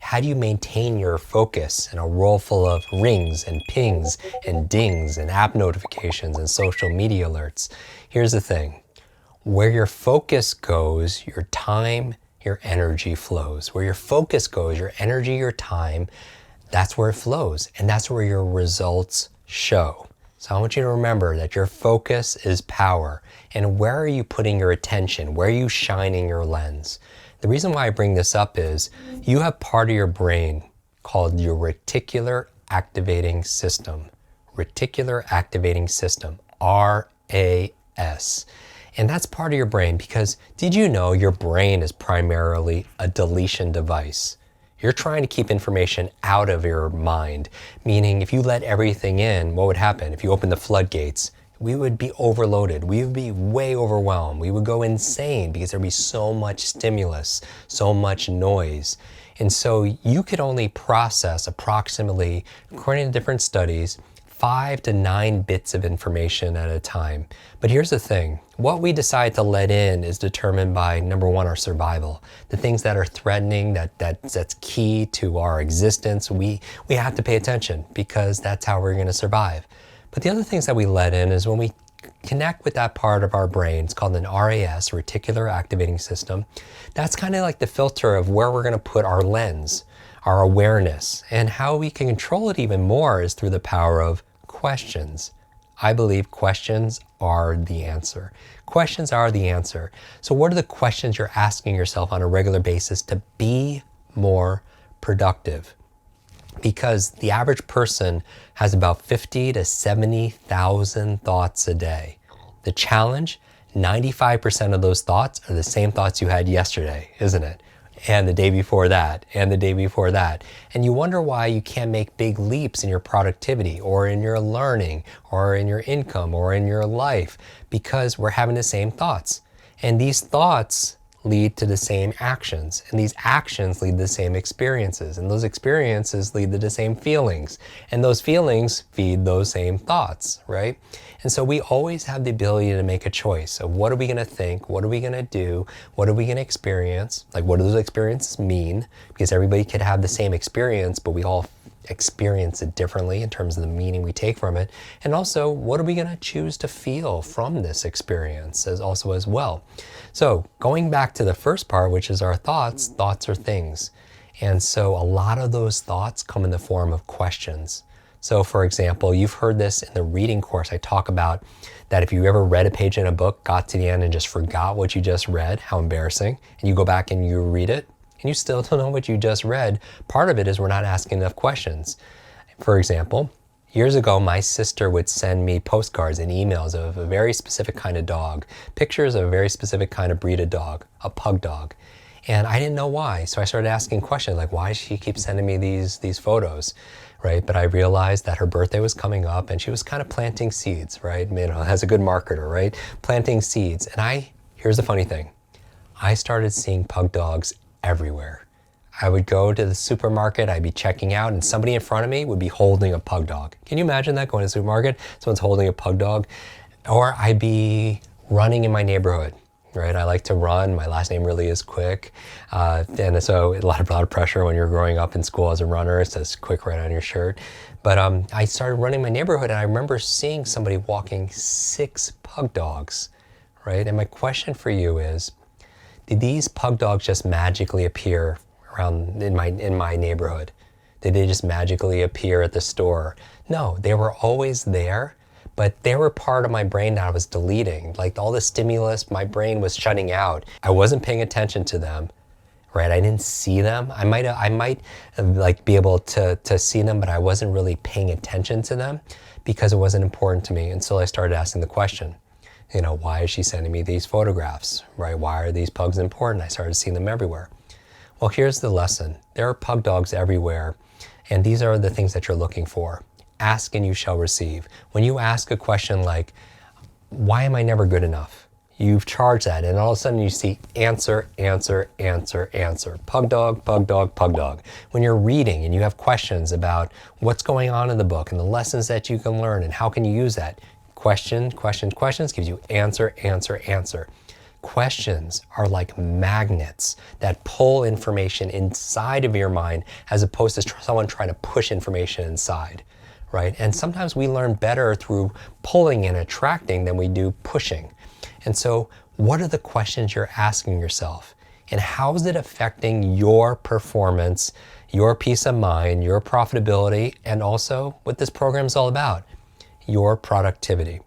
How do you maintain your focus in a world full of rings and pings and dings and app notifications and social media alerts? Here's the thing. Where your focus goes, your time, your energy flows. Where your focus goes, your energy, your time, that's where it flows. And that's where your results show. So I want you to remember that your focus is power. And where are you putting your attention? Where are you shining your lens? The reason why I bring this up is you have part of your brain called your reticular activating system. Reticular activating system, RAS. And that's part of your brain because did you know your brain is primarily a deletion device? You're trying to keep information out of your mind, meaning if you let everything in, what would happen? If you open the floodgates, we would be overloaded. We would be way overwhelmed. We would go insane because there'd be so much stimulus, so much noise. And so you could only process approximately, according to different studies, 5 to 9 bits of information at a time. But here's the thing, what we decide to let in is determined by, number one, our survival. The things that are threatening, that's key to our existence, we have to pay attention because that's how we're gonna survive. But the other things that we let in is when we connect with that part of our brain, it's called an RAS, reticular activating system. That's kind of like the filter of where we're gonna put our lens, our awareness, and how we can control it even more is through the power of questions. I believe questions are the answer. Questions are the answer. So what are the questions you're asking yourself on a regular basis to be more productive? Because the average person has about 50 to 70,000 thoughts a day. The challenge, 95% of those thoughts are the same thoughts you had yesterday, isn't it? And the day before that, and the day before that. And you wonder why you can't make big leaps in your productivity or in your learning or in your income or in your life because we're having the same thoughts. And these thoughts lead to the same actions, and these actions lead to the same experiences, and those experiences lead to the same feelings, and those feelings feed those same thoughts, right? And so we always have the ability to make a choice of what are we gonna think, what are we gonna do, what are we gonna experience, like what do those experiences mean, because everybody could have the same experience, but we all experience it differently in terms of the meaning we take from it, and also what are we gonna choose to feel from this experience as well. So going back to the first part, which is our thoughts are things. And so a lot of those thoughts come in the form of questions. So for example, you've heard this in the reading course. I talk about that if you ever read a page in a book, got to the end and just forgot what you just read, how embarrassing, and you go back and you read it, and you still don't know what you just read, part of it is we're not asking enough questions. For example, years ago, my sister would send me postcards and emails of a very specific kind of dog, pictures of a very specific kind of breed of dog, a pug dog. And I didn't know why, so I started asking questions like, why does she keep sending me these photos, right? But I realized that her birthday was coming up and she was kind of planting seeds, right? You know, as a good marketer, right? Planting seeds. And here's the funny thing, I started seeing pug dogs everywhere. I would go to the supermarket, I'd be checking out, and somebody in front of me would be holding a pug dog. Can you imagine that, going to the supermarket, someone's holding a pug dog? Or I'd be running in my neighborhood, right? I like to run, my last name really is Quick. And so a lot of pressure when you're growing up in school as a runner, it says Quick right on your shirt. But I started running my neighborhood and I remember seeing somebody walking 6 pug dogs, right? And my question for you is, did these pug dogs just magically appear around in my neighborhood? Did they just magically appear at the store? No, they were always there, but they were part of my brain that I was deleting. Like all the stimulus, my brain was shutting out. I wasn't paying attention to them, right? I didn't see them. I might like be able to see them, but I wasn't really paying attention to them because it wasn't important to me until I started asking the question. You know, why is she sending me these photographs, right? Why are these pugs important? I started seeing them everywhere. Well, here's the lesson. There are pug dogs everywhere, and these are the things that you're looking for. Ask and you shall receive. When you ask a question like, why am I never good enough? You've charged that, and all of a sudden you see answer, answer, answer, answer. Pug dog, pug dog, pug dog. When you're reading and you have questions about what's going on in the book and the lessons that you can learn and how can you use that, questions gives you answer, answer, answer. questions are like magnets that pull information inside of your mind as opposed to someone trying to push information inside, right? And sometimes we learn better through pulling and attracting than we do pushing. And so what are the questions you're asking yourself? And how is it affecting your performance, your peace of mind, your profitability, and also what this program is all about, your productivity?